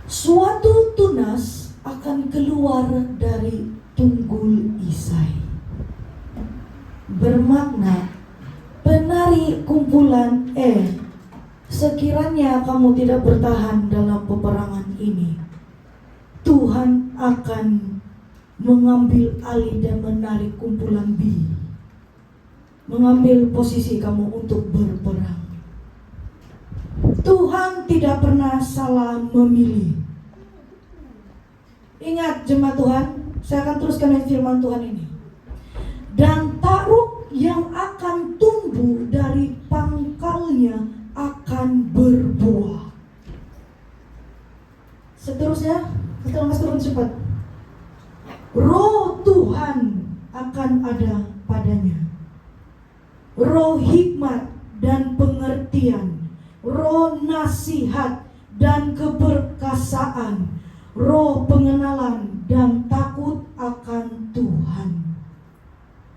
Suatu tunas akan keluar dari tunggul Isai. Bermakna, penari kumpulan sekiranya kamu tidak bertahan dalam peperangan ini, Tuhan akan mengambil alih dan menarik kumpulan B, mengambil posisi kamu untuk berperang. Tuhan tidak pernah salah memilih. Ingat jemaat Tuhan, saya akan teruskan ayat firman Tuhan ini. Dan taruh yang akan tumbuh dari pangkalnya akan berbuah. Seterusnya, kita turun cepat. Roh Tuhan akan ada padanya. Roh hikmat dan pengertian, roh nasihat dan keperkasaan, roh pengenalan dan takut akan Tuhan.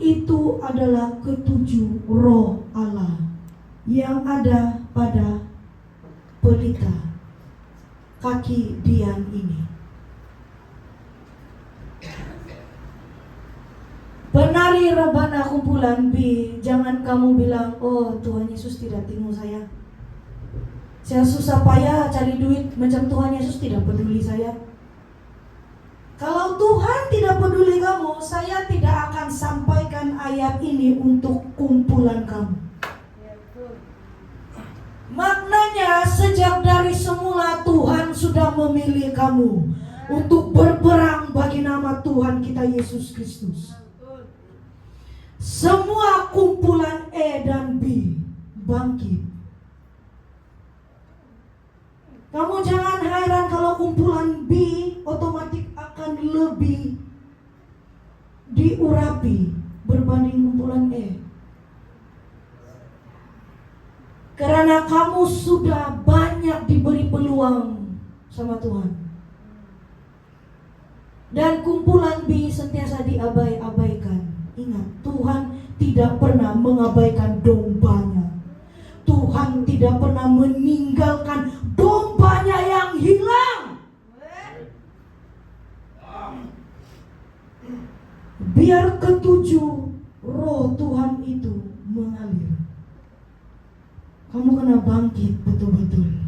Itu adalah ketujuh roh Allah yang ada pada pelita kaki Dian ini. Penari rebana kumpulan B, jangan kamu bilang, oh Tuhan Yesus tidak tengok saya. Saya susah payah cari duit, macam Tuhan Yesus tidak peduli saya. Kalau Tuhan tidak peduli kamu, saya tidak akan sampaikan ayat ini untuk kumpulan kamu. Maknanya sejak dari semula Tuhan sudah memilih kamu untuk berperang bagi nama Tuhan kita Yesus Kristus. Semua kumpulan E dan B bangkit. Kamu jangan heran kalau kumpulan B otomatis akan lebih diurapi berbanding kumpulan E. Karena kamu sudah banyak diberi peluang sama Tuhan. Dan kumpulan B sentiasa diabaikan. Ingat, Tuhan tidak pernah mengabaikan dombanya. Tuhan tidak pernah meninggalkan dombanya yang hilang. Biar ketujuh roh Tuhan itu mengalir. Kamu kena bangkit betul-betul.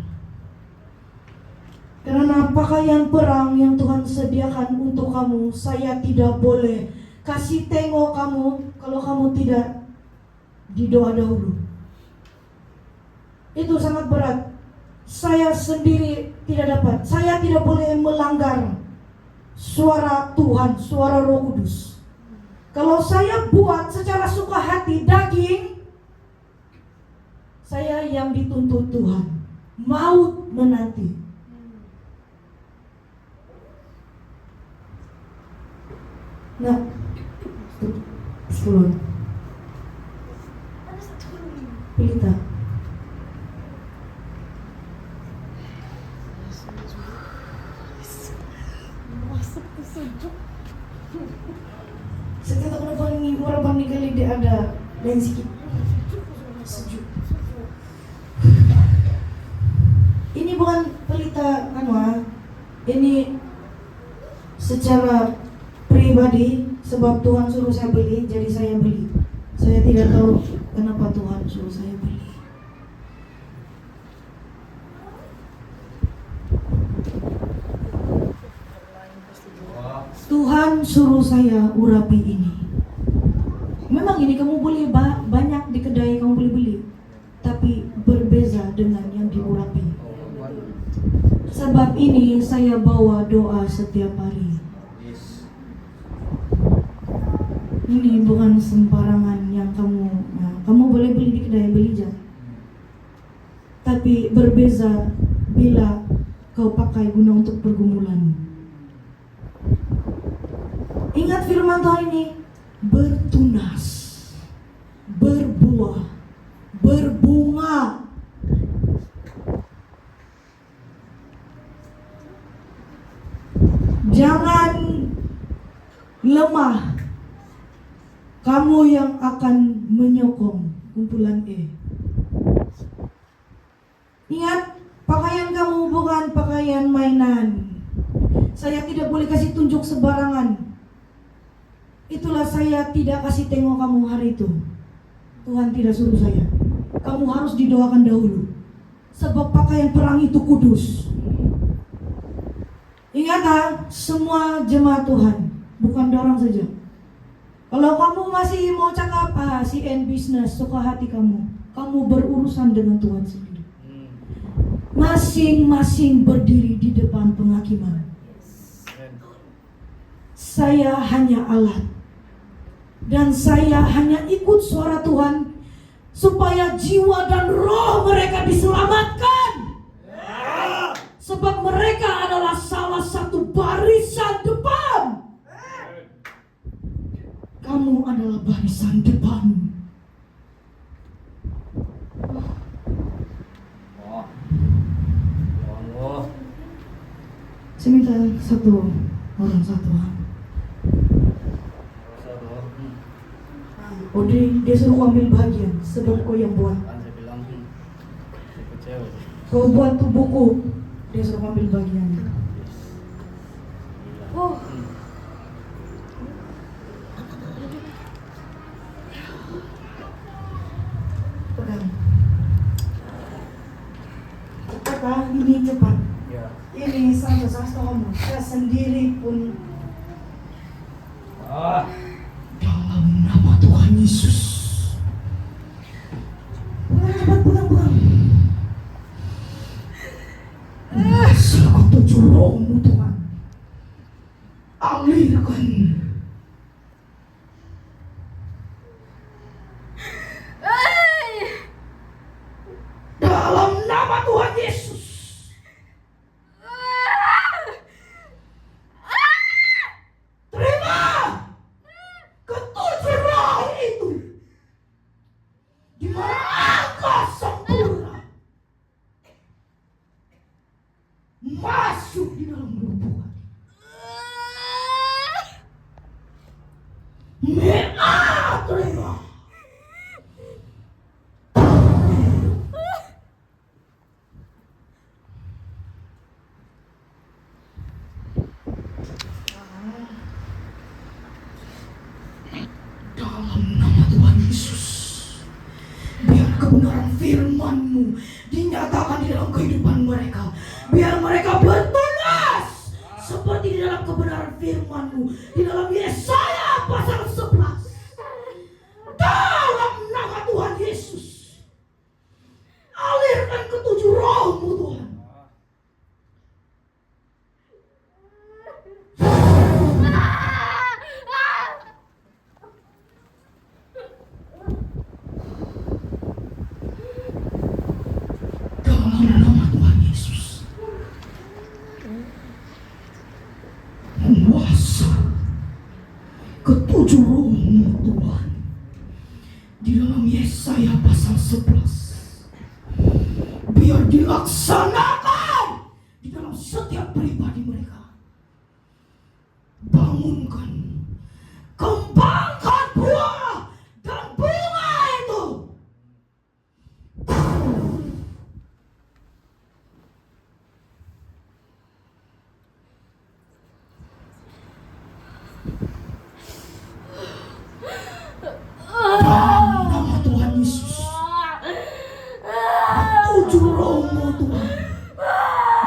Karena pakaian perang yang Tuhan sediakan untuk kamu, saya tidak boleh kasih tengok kamu kalau kamu tidak didoa dahulu. Itu sangat berat. Saya sendiri tidak dapat. Saya tidak boleh melanggar suara Tuhan, suara Roh Kudus. Kalau saya buat secara suka hati daging, saya yang dituntut Tuhan, maut menanti. Nah, 10 pelita. Setiap orang kali dia ada lain sikit sejuk. Ini bukan pelita ini secara pribadi, sebab Tuhan suruh saya beli, jadi saya beli. Saya tidak tahu kenapa Tuhan suruh saya beli. Tuhan suruh saya urapi ini. Memang ini kamu boleh banyak di kedai kamu boleh beli, tapi berbeza dengan yang diurapi. Sebab ini saya bawa doa setiap hari. Ini bukan sembarangan yang kamu boleh beli di kedai, beli aja. Tapi berbeza bila kau pakai guna untuk pergumulan. Ingat firman Tuhan ini, bertunas, berbuah, berbunga. Jangan lemah. Kamu yang akan menyokong kumpulan E. Ingat, pakaian kamu bukan pakaian mainan. Saya tidak boleh kasih tunjuk sembarangan. Itulah saya tidak kasih tengok kamu hari itu. Tuhan tidak suruh saya. Kamu harus didoakan dahulu. Sebab pakaian perang itu kudus. Ingat semua jemaat Tuhan, bukan dorang saja. Kalau kamu masih mau cakap, si end business, suka hati kamu berurusan dengan Tuhan sendiri. Masing-masing berdiri di depan penghakiman. Saya hanya alat. Dan saya hanya ikut suara Tuhan supaya jiwa dan roh mereka diselamatkan. Sebab mereka adalah salah satu barisan depan. Kamu adalah barisan depan. Saya minta satu orang satu. Oh dia suruh ambil bagian sebab kau yang buat. Kau buat tuh buku, dia suruh ambil bagian. Oh. Pegang. Cepat ini cepat. Ini sampai kamu. Saya sendiri pun. Dalam nama Tuhan Yesus. Pegang. Kuasa ketujuh rohmu Tuhan. Alirkan. Dalam nama Tuhan Yesus. Masuk di dalam lubuk hati. Terima. Dalam nama Tuhan Yesus, biar kebenaran firman-Mu dinyatakan di dalam kehidupan mereka. Biar mereka bertunas seperti di dalam kebenaran firman-Mu di dalam Yesaya pasal 11. Dalam nama Tuhan Yesus, alirkan ketujuh rohmu Tuhan. Dalam nama Tuhan Yesus, kuasa ketujuh rohmu Tuhan di dalam Yesaya pasal 11 biar dilaksanakan di dalam setiap pribadi mereka. Bangunkan, kembangkan buah dan bunga itu. Dalam nama Tuhan Yesus, ketujuh rohmu Tuhan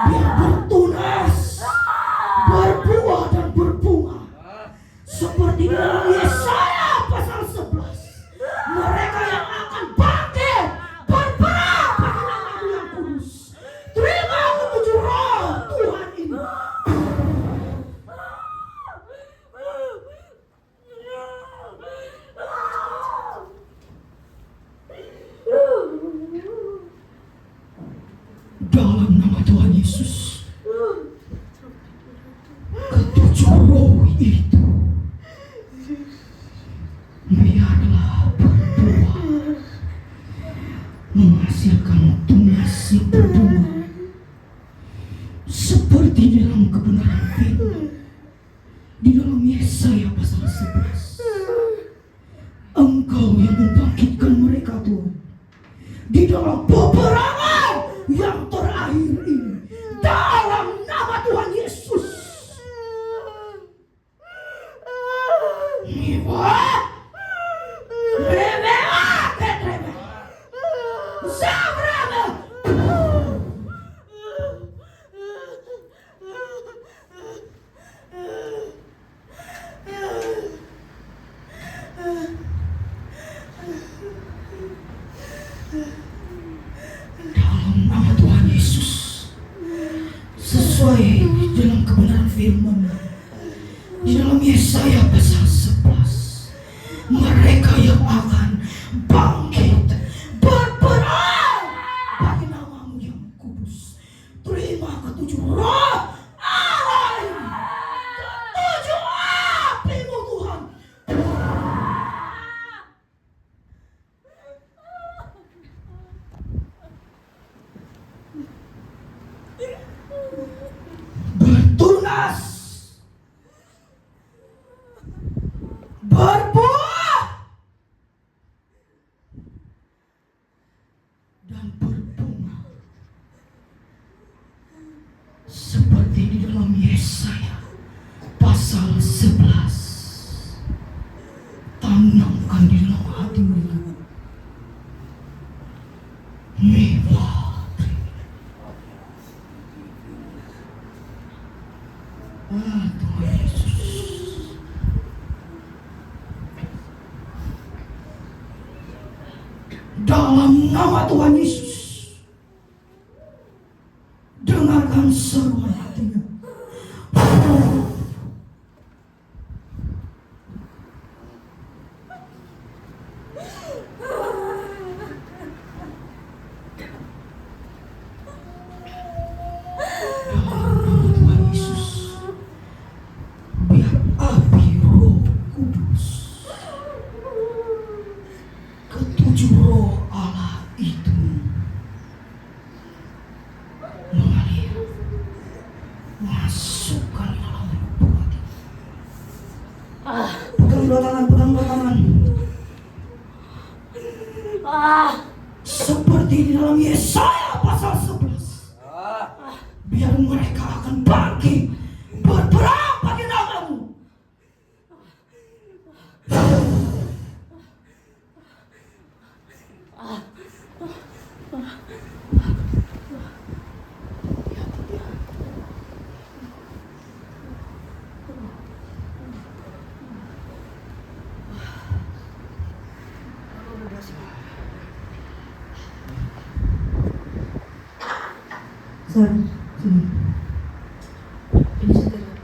biar bertunas, berbuah dan berbunga seperti dalam Yesaya pasal 11. Mereka yang akan bangkit berperang bagi nama-Mu yang kudus. Terima ketujuh roh Tuhan ini. Dalam nama Tuhan Yesus, ketujuh roh itu biarlah berbuah, menghasilkan tunas yang berbunga seperti dalam kebenaran firman di dalam Yesaya pasal 11. Engkau yang membangkitkan mereka Tuhan di dalam peperangan yang terakhir ini. dalam kebenaran firman di dalam Yesaya pasal 11, mereka yang akan bangkit berperang bagi namamu yang kudus, terima ketujuh roh Allah ini, ketujuh apimu Tuhan. Bertunas, berbuah, dan berbunga, seperti di dalam Yesaya pasal 11. Tanamkan di dalam hati mereka mewah. Tuhan Yesus, dalam nama Tuhan Yesus, dengarkan seruan hatinya. Ketujuh roh Allah itu mengalir, masukkan dalam lubuk hati. Pegang dua tangan. Seperti di dalam Yesaya pasal 11. Biar mereka akan bangkit berperang bagi namamu. Sini. Ini setelah.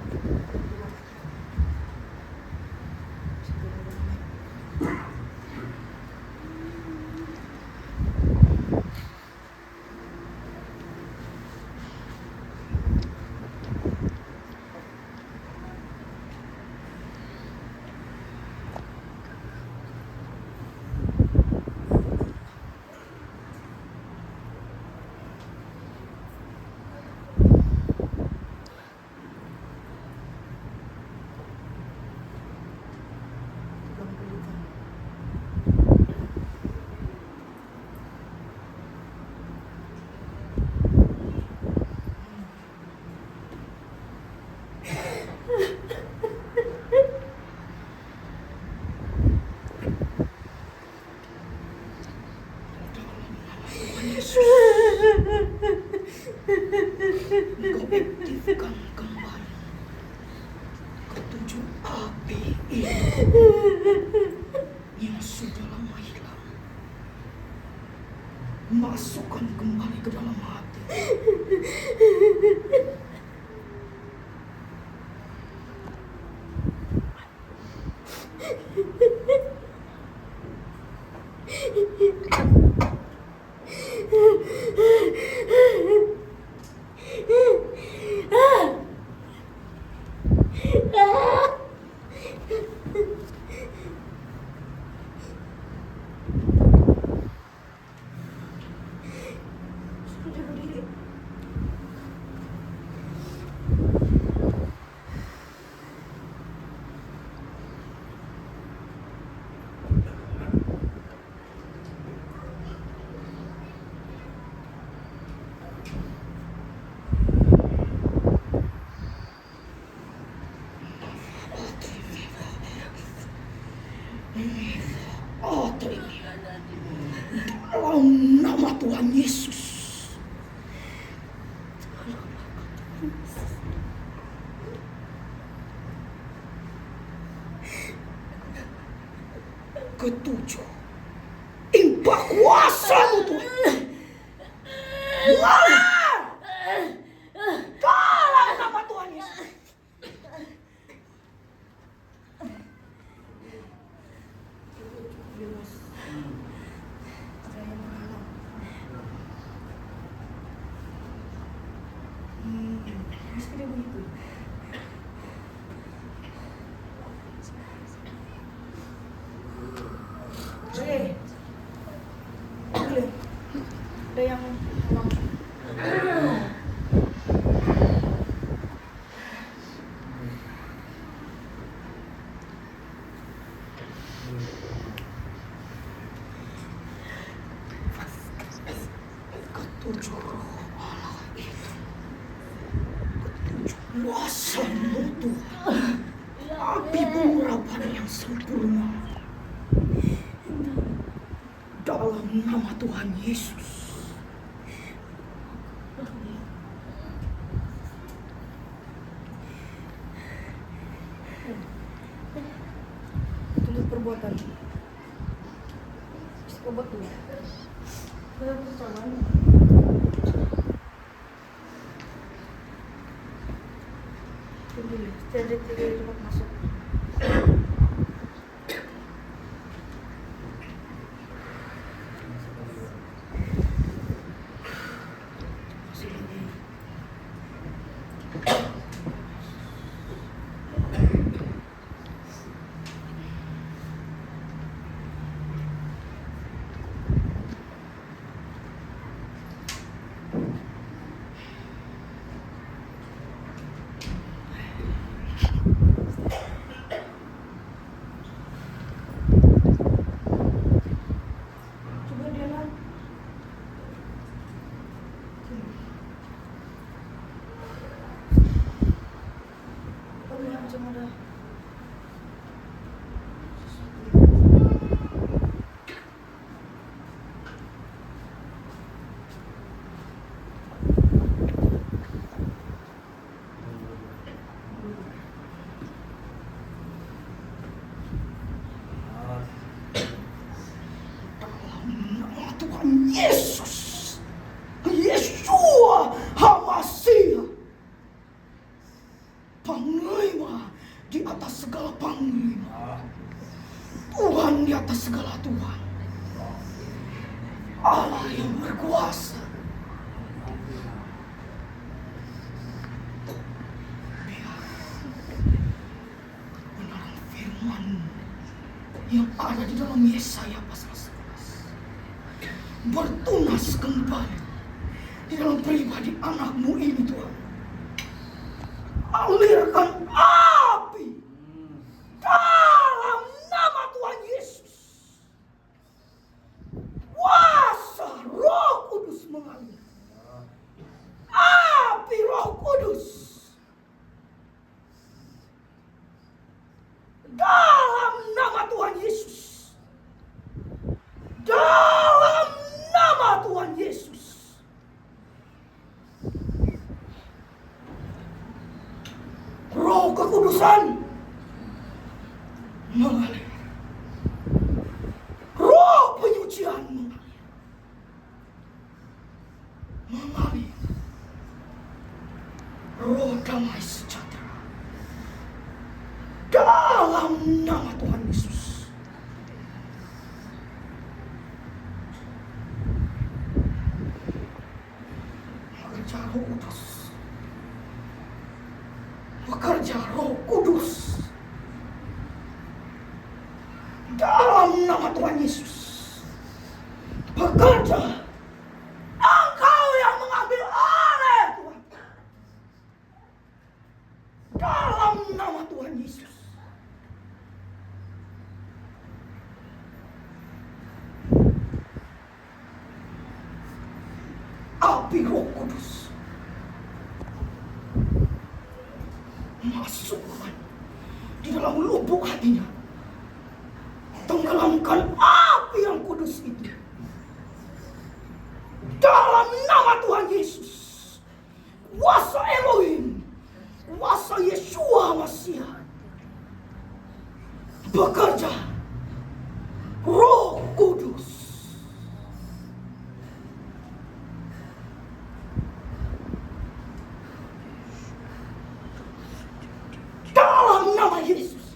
Engkau aktifkan kembali ketujuh api itu yang sudah lama hilang. Masukkan kembali ke dalam hati. Terima dalam nama Tuhan Yesus. Ketujuh, impak kuasa-Mu Tuhan. Tolong Boleh. Boleh. Ada yang ketujuh roh Allah itu, ketujuh kuasamu Tuhan, api pengurapan yang sempurna dalam nama Tuhan Yesus. tuntut perbuatan. Obat dulu. Kita bersama. Tunggu dulu. Jadi cepat masuk. Coba dia lah. Oh, ya, macam ada. Nama Tuhan Yesus, Yeshua HaMasiah, panglima di atas segala panglima, Tuhan di atas segala Tuhan, Allah yang berkuasa. Biar kebenaran firman yang ada di dalam Yesaya pasal 11 bertunas kembali di dalam pribadi anakmu ini Tuhan. Alirkan api dalam nama Tuhan Yesus. Kuasa Roh Kudus mengalir. Api Roh Kudus dalam nama Tuhan Yesus. Dalam nama Tuhan Yesus. Roh kekudusan mengalir. Roh penyucian mengalir. Mengalir. Roh damai sejahtera dalam nama Tuhan Yesus. Bekerja Roh Kudus. Bekerja Roh Kudus dalam nama Tuhan Yesus. Bekerja. Engkau yang mengambil alih Tuhan. Dalam nama Tuhan Yesus. Api Roh Kudus masukkan di dalam lubuk hatinya. Tenggelamkan api yang kudus itu dalam nama Tuhan Yesus. Kuasa Elohim, kuasa Yeshua HaMasiah bekerja. Roh Kudus dalam nama Yesus.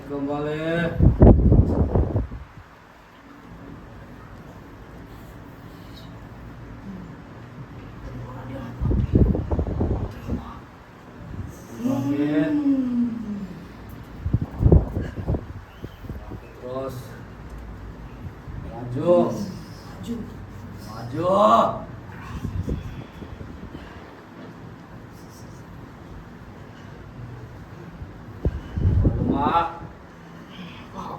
kembali. Semakin. Terus. Maju. Maju. Maju. Mak.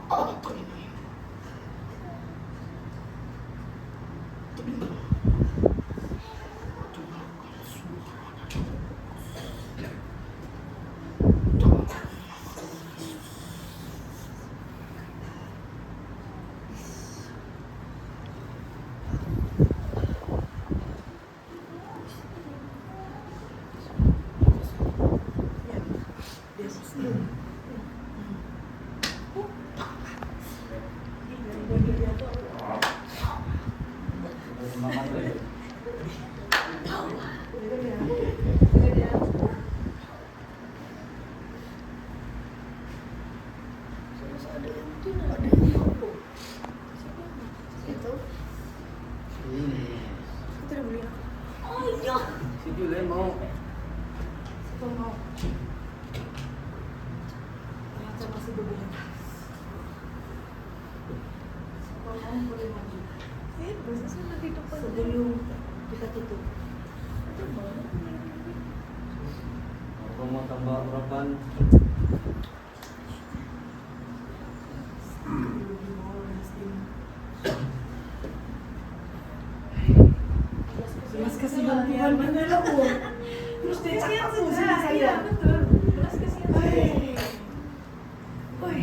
Apa ini? Dengarkan suara Si Julen mau. Sebelum kita tutup. Aku mau tambah urapan. Belas kasihan Tuhan benar aku. Terus dia cakap aku sama saya. Betul. Belas kasihan. Oi.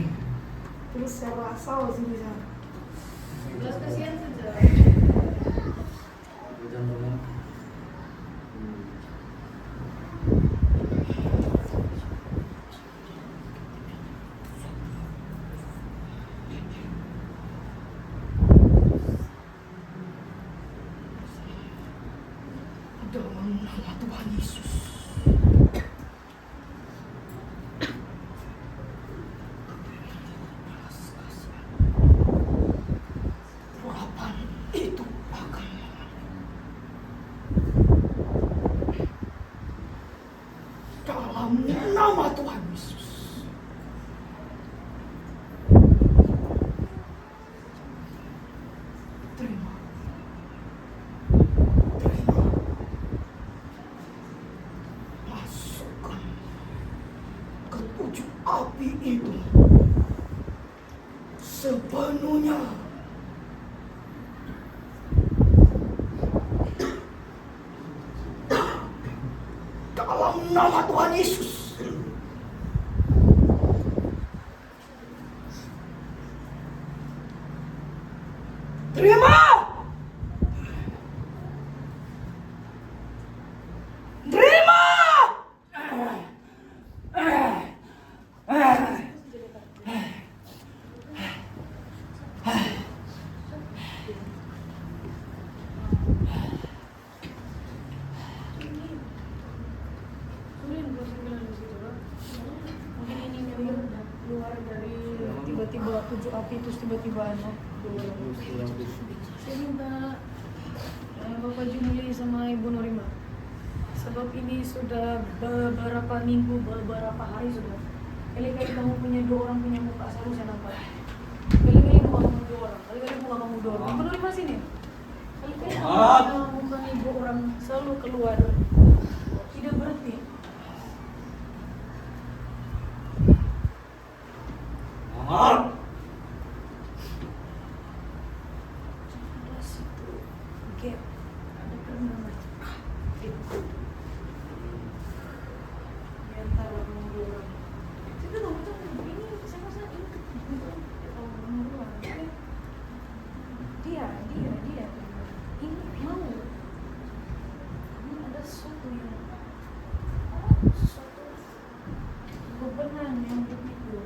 Terus saya rasa sih bisa. Belas kasihan saja. Jangan ngomong. dalam nama Tuhan Yesus. Urapan itu akan dalam nama Tuhan Yesus. Terima. Terima. Masukkan ke tujuh api itu sepenuhnya. Dalam nama Tuhan Yesus. Terima. Terima. Sulit buat bilang di situ kan. Mungkin ini memang keluar dari tiba-tiba tujuh api terus tiba-tiba keluar. Saya minta Bapak Jumili sama Ibu Norima. Sebab ini sudah beberapa minggu, beberapa hari sudah. Kali-kali kamu punya dua orang punya muka selalu saya nampak. Kali-kali muka kamu dua orang, kali-kali muka kamu dua orang. Ibu Norima sini. Kali-kali kamu muka ibu orang selalu keluar. Tidak berhenti. Mahal. Ada situ gap, ada pernah di antara kamu dua orang. Itu kamu tuh ini saya rasa ini kamu dua orang. Dia ini mau. Ini ada sesuatu bebenah yang begitu.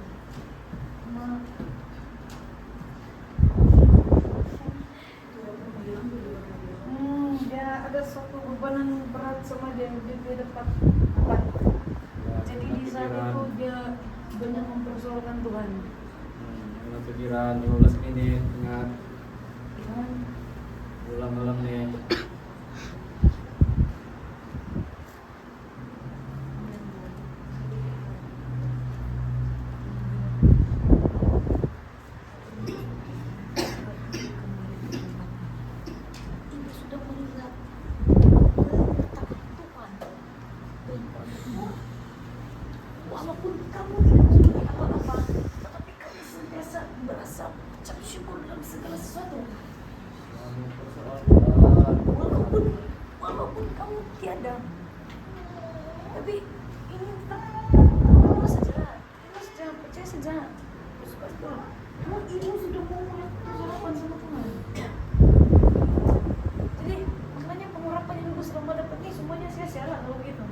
Dia ada suatu bebanan berat sama dia dapat. Jadi di saat itu banyak mempersoalkan Tuhan. Ingat pikiran 15 menit, ingat Tuhan, ulang malam nih. Ibu sudah melihat Tuhan. Walaupun kamu tidak mempunyai apa-apa, tetapi kamu senantiasa merasa ucap syukur dalam segala sesuatu. Kamu persoalkan. Walaupun kamu tiada, tapi ini tetap terima saja, percaya saja. Emang ibu sudah mau mulai sarapan sama Tuhan. Jadi maknanya pengurapan yang ibu selama dapat ini semuanya sia-sia lah kalau begitu.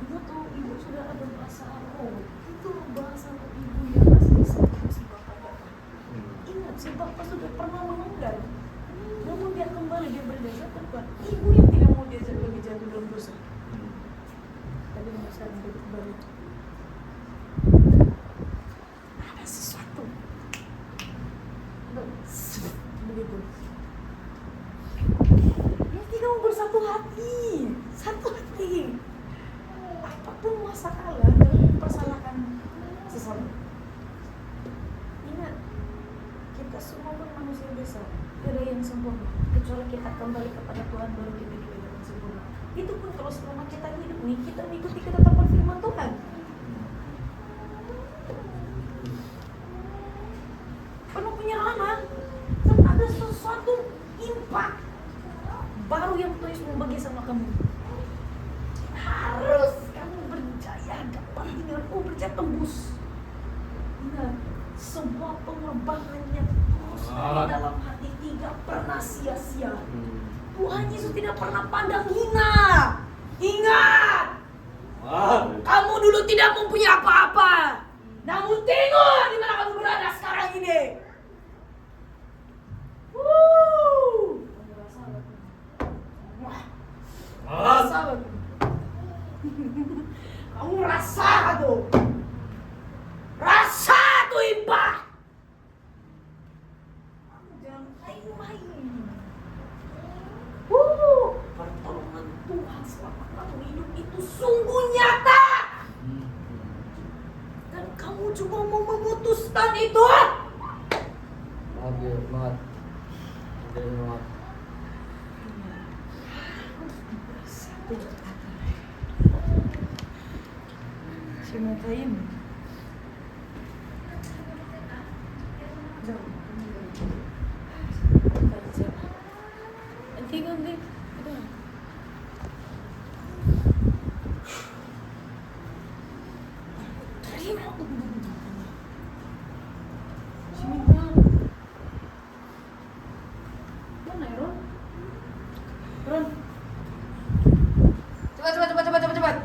Ibu tuh, ibu sudah ada bahasa roh. Itu bahasa roh ibu yang asli si bapak dapat. Ingat, si bapak sudah pernah meninggal. Namun dia kembali, dia berdasarkan Tuhan. Ibu yang tidak mau diajak lebih jatuh dalam dosa. Tapi sekarang dia kembali. Ada sesuatu. Begitu. Mesti kamu bersatu hati. Satu hati. Apapun masalah jangan mempersalahkan seseorang. Ingat, kita semua pun manusia biasa. Tidak ada yang sempurna. Kecuali kita kembali kepada Tuhan baru kita akan sempurna. Itu pun kalau selama kita hidup nih, kita mengikuti ketetapan firman Tuhan. Penuh penyerahan. Dan ada sesuatu impact baru yang Tuhan Yesus membagi sama kamu. Harus kamu berjaya dapat tinggal berjaya tembus. Ingat, semua pengorbanannya terus dari dalam hati tidak pernah sia-sia. Tuhan Yesus tidak pernah pandang hina. Ingat, kamu dulu tidak mempunyai apa-apa. Namun tengok di mana kamu berada sekarang ini. Rasa betul. Kamu rasa tuh. Rasa tuh impact. Kamu jangan main-main. Pertolongan Tuhan selama kamu hidup itu sungguh nyata. Dan kamu juga mau memutuskan itu. Bahagia banget. Jadi banget. Simatain. Nanti ganti. Simita. Mana ya, Ron? Ron. Cepat.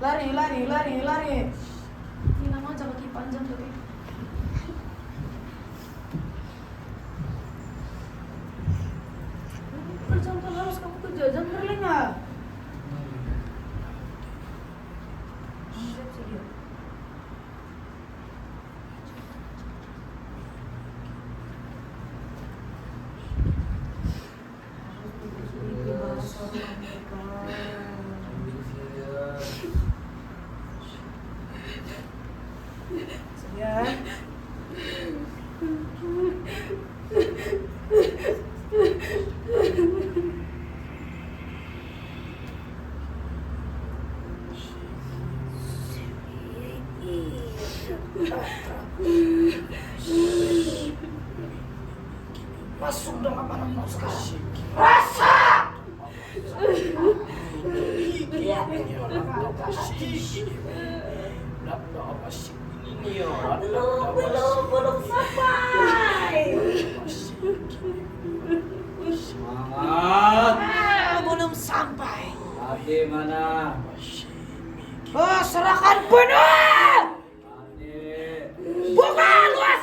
Lari. Ini nama aja kaki panjang tapi. Percontohan harus kamu kerja, jangan berlengah. Siap. Masuk dalam anakmu sekarang. Rasa. Belum sampai. Semangat. Belum sampai. Hati mana? Serahkan penuh. Hati. Buka luas.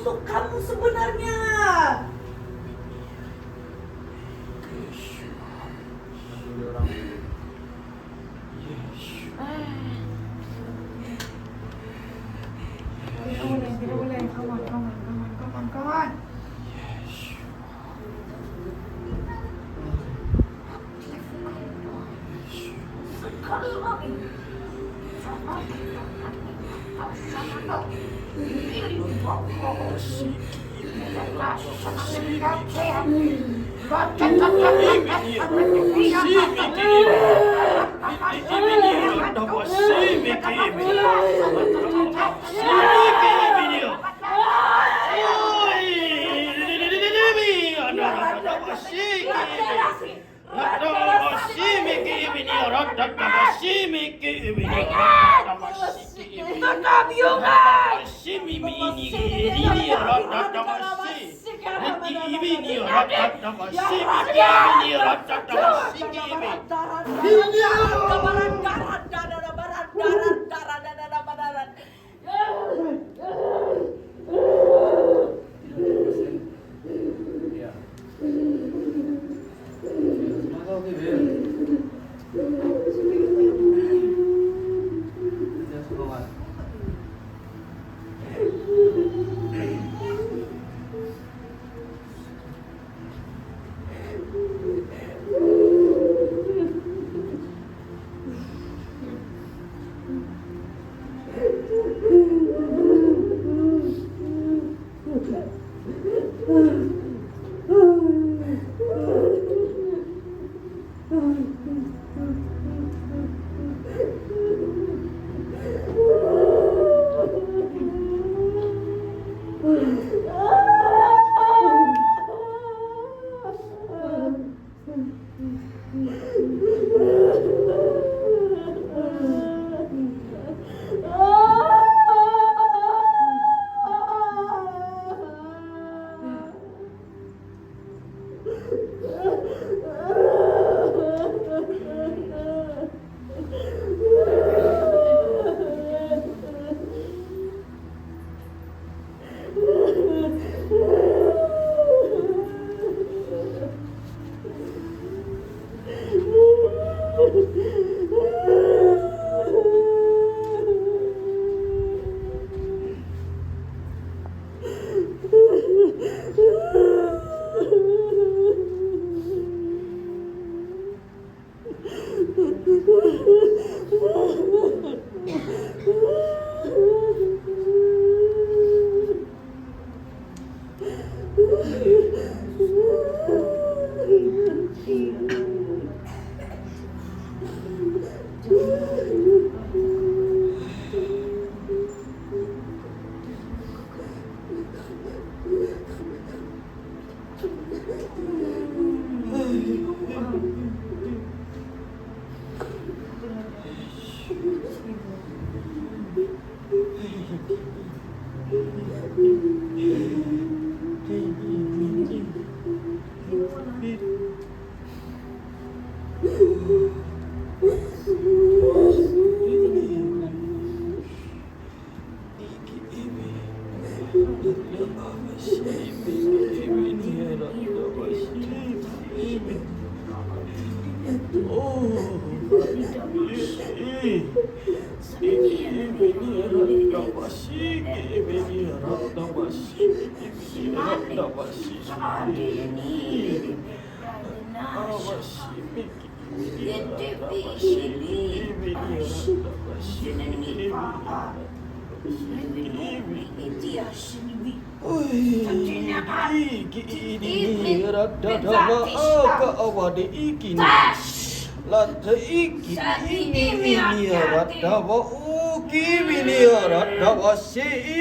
untuk kamu sebenarnya. Jadi orang Tidak boleh. Kawan. Iya. Semoga oke, Bel. Kerja semangat.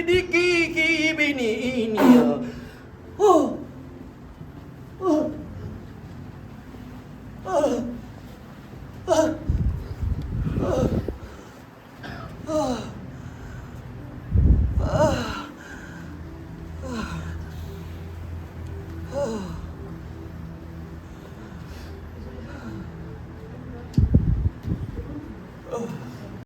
Iki